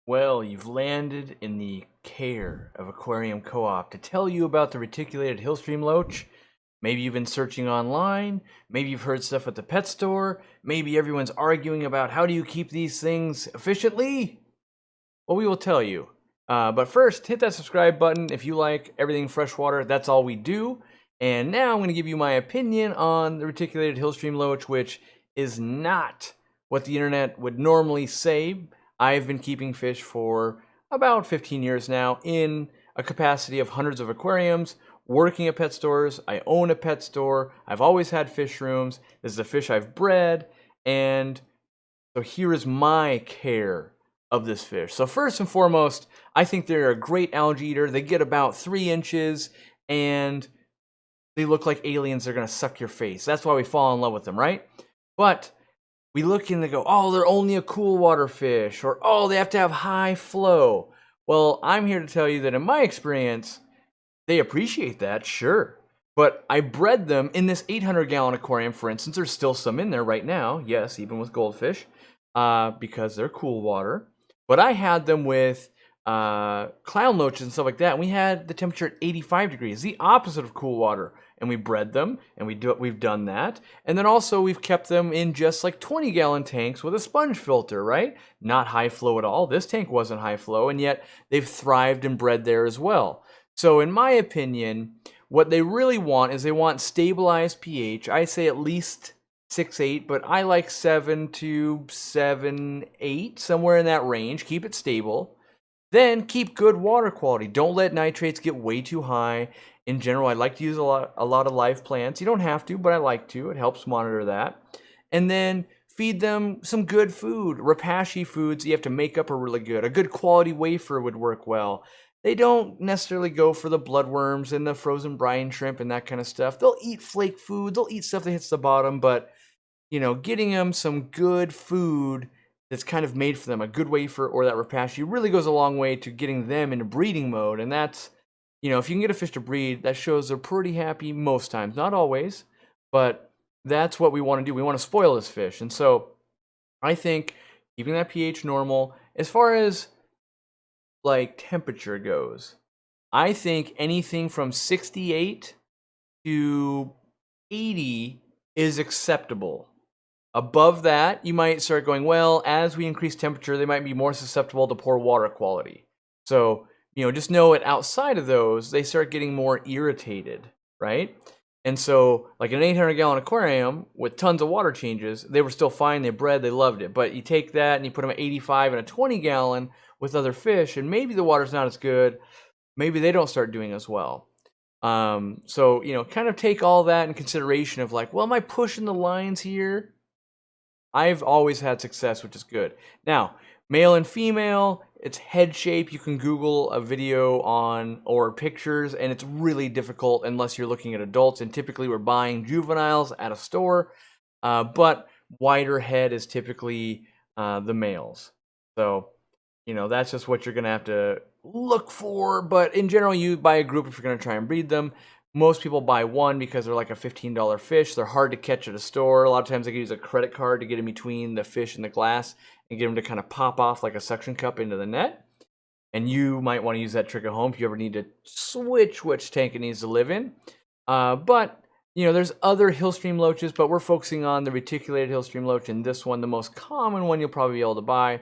Well, you've landed in the care of Aquarium Co-op to tell you about the reticulated Hillstream Loach. Maybe you've been searching online, maybe you've heard stuff at the pet store, maybe everyone's arguing about how do you keep these things efficiently? Well, we will tell you. But first, hit that subscribe button if you like everything freshwater. That's all we do. And now I'm going to give you my opinion on the reticulated Hillstream Loach, which is not what the internet would normally say. I've been keeping fish for about 15 years now in a capacity of hundreds of aquariums, working at pet stores. I own a pet store. I've always had fish rooms. This is a fish I've bred. And so here is my care of this fish. So first and foremost, I think they're a great algae eater. They get about 3 inches and they look like aliens. They're going to suck your face. That's why we fall in love with them, right? But we look and they go, oh, they're only a cool water fish, or oh, they have to have high flow. Well, I'm here to tell you that in my experience, they appreciate that, sure. But I bred them in this 800-gallon aquarium, for instance. There's still some in there right now, yes, even with goldfish, because they're cool water. But I had them with clown loaches and stuff like that, and we had the temperature at 85 degrees, the opposite of cool water. And we bred them, and we've done that. And then also we've kept them in just like 20-gallon tanks with a sponge filter, right? Not high flow at all. This tank wasn't high flow, and yet they've thrived and bred there as well. So in my opinion, what they really want is they want stabilized pH. I say at least 6-8, but I like 7 to 7-8, somewhere in that range. Keep it stable. Then keep good water quality. Don't let nitrates get way too high. In general, I like to use a lot of live plants. You don't have to, but I like to. It helps monitor that. And then feed them some good food. Rapashi foods you have to make up are really good. A good quality wafer would work well. They don't necessarily go for the bloodworms and the frozen brine shrimp and that kind of stuff. They'll eat flake food. They'll eat stuff that hits the bottom, but getting them some good food that's kind of made for them, a good wafer or that rapashi, really goes a long way to getting them into breeding mode. And that's, if you can get a fish to breed, that shows they're pretty happy most times. Not always, but that's what we want to do. We want to spoil this fish. And so I think keeping that pH normal, as far as like temperature goes, I think anything from 68 to 80 is acceptable. Above that, you might start going, well, as we increase temperature, they might be more susceptible to poor water quality. So, just know it outside of those, they start getting more irritated, right? And so, like an 800-gallon aquarium with tons of water changes, they were still fine, they bred, they loved it. But you take that and you put them at 85 and a 20-gallon with other fish, and maybe the water's not as good, maybe they don't start doing as well. So, kind of take all that in consideration of like, well, am I pushing the lines here? I've always had success, which is good. Now, male and female, it's head shape. You can Google a video on or pictures, and it's really difficult unless you're looking at adults. And typically, we're buying juveniles at a store, but wider head is typically the males. So, that's just what you're going to have to look for. But in general, you buy a group if you're going to try and breed them. Most people buy one because they're like a $15 fish. They're hard to catch at a store. A lot of times they can use a credit card to get in between the fish and the glass and get them to kind of pop off like a suction cup into the net. And you might want to use that trick at home if you ever need to switch which tank it needs to live in. But, there's other Hillstream Loaches, but we're focusing on the reticulated Hillstream Loach, and this one, the most common one you'll probably be able to buy.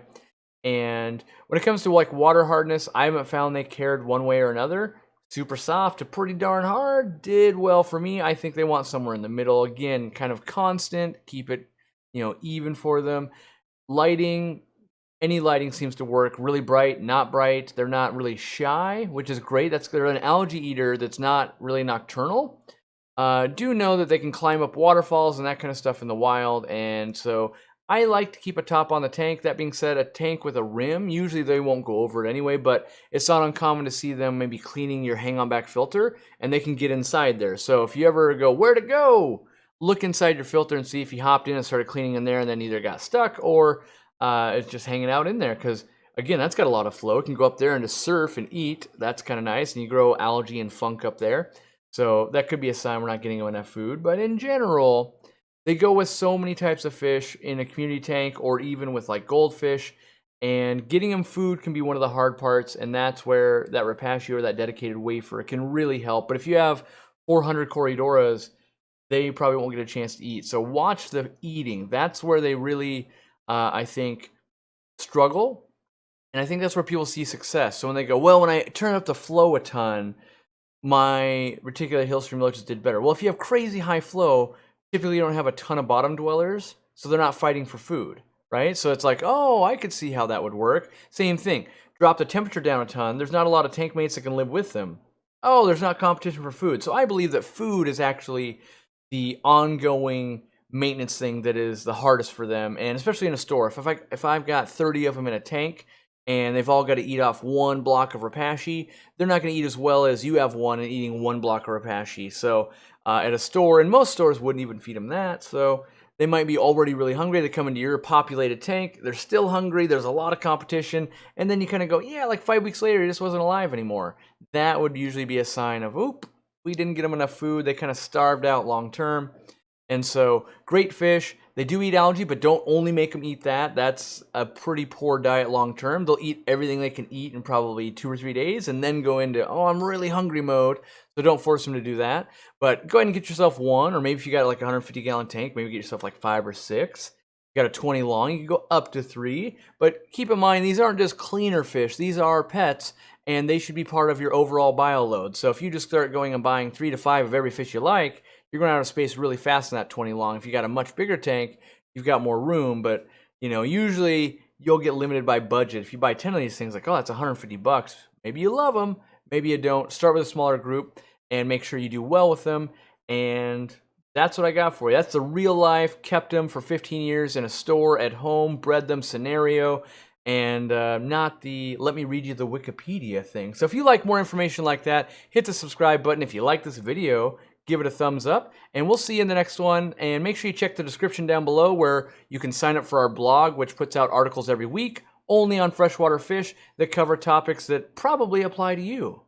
And when it comes to like water hardness, I haven't found they cared one way or another. Super soft to pretty darn hard did well for me. I think they want somewhere in the middle. Again, kind of constant. Keep it, even for them. Lighting, any lighting seems to work. Really bright, not bright. They're not really shy, which is great. They're an algae eater that's not really nocturnal. Do know that they can climb up waterfalls and that kind of stuff in the wild. And so I like to keep a top on the tank. That being said, a tank with a rim, usually they won't go over it anyway, but it's not uncommon to see them maybe cleaning your hang-on back filter, and they can get inside there. So if you ever go, where to go? Look inside your filter and see if you hopped in and started cleaning in there and then either got stuck or it's just hanging out in there. Because, again, that's got a lot of flow. It can go up there and just surf and eat. That's kind of nice, and you grow algae and funk up there. So that could be a sign we're not getting enough food. But in general, they go with so many types of fish in a community tank or even with like goldfish. And getting them food can be one of the hard parts, and that's where that Repashy or that dedicated wafer can really help. But if you have 400 Corridoras, they probably won't get a chance to eat. So watch the eating. That's where they really, I think, struggle. And I think that's where people see success. So when they go, well, when I turn up the flow a ton, my Reticulated Hillstream Loaches did better. Well, if you have crazy high flow, typically you don't have a ton of bottom dwellers, so they're not fighting for food, right? So it's like, oh, I could see how that would work. Same thing. Drop the temperature down a ton. There's not a lot of tank mates that can live with them. Oh, there's not competition for food. So I believe that food is actually the ongoing maintenance thing that is the hardest for them, and especially in a store. If I've got 30 of them in a tank and they've all got to eat off one block of Repashy, they're not going to eat as well as you have one and eating one block of Repashy. So at a store, and most stores wouldn't even feed them that, so they might be already really hungry. They come into your populated tank, they're still hungry, there's a lot of competition, and then you kind of go, yeah, like 5 weeks later, he just wasn't alive anymore. That would usually be a sign of, oop, we didn't get them enough food, they kind of starved out long term. And so, great fish. They do eat algae, but don't only make them eat that. That's a pretty poor diet long term. They'll eat everything they can eat in probably 2 or 3 days and then go into, oh, I'm really hungry mode. So don't force them to do that. But go ahead and get yourself one, or maybe if you got like a 150-gallon tank, maybe get yourself like 5 or 6. You got a 20 long, you can go up to 3. But keep in mind, these aren't just cleaner fish. These are pets, and they should be part of your overall bio load. So if you just start going and buying 3 to 5 of every fish you like, you're going out of space really fast in that 20 long. If you got a much bigger tank, you've got more room, but usually you'll get limited by budget. If you buy 10 of these things, like, oh, that's $150. Maybe you love them, maybe you don't. Start with a smaller group and make sure you do well with them. And that's what I got for you. That's the real life, kept them for 15 years in a store, at home, bred them scenario, and not the let me read you the Wikipedia thing. So if you like more information like that, hit the subscribe button. If you like this video, give it a thumbs up, and we'll see you in the next one. And make sure you check the description down below where you can sign up for our blog, which puts out articles every week only on freshwater fish that cover topics that probably apply to you.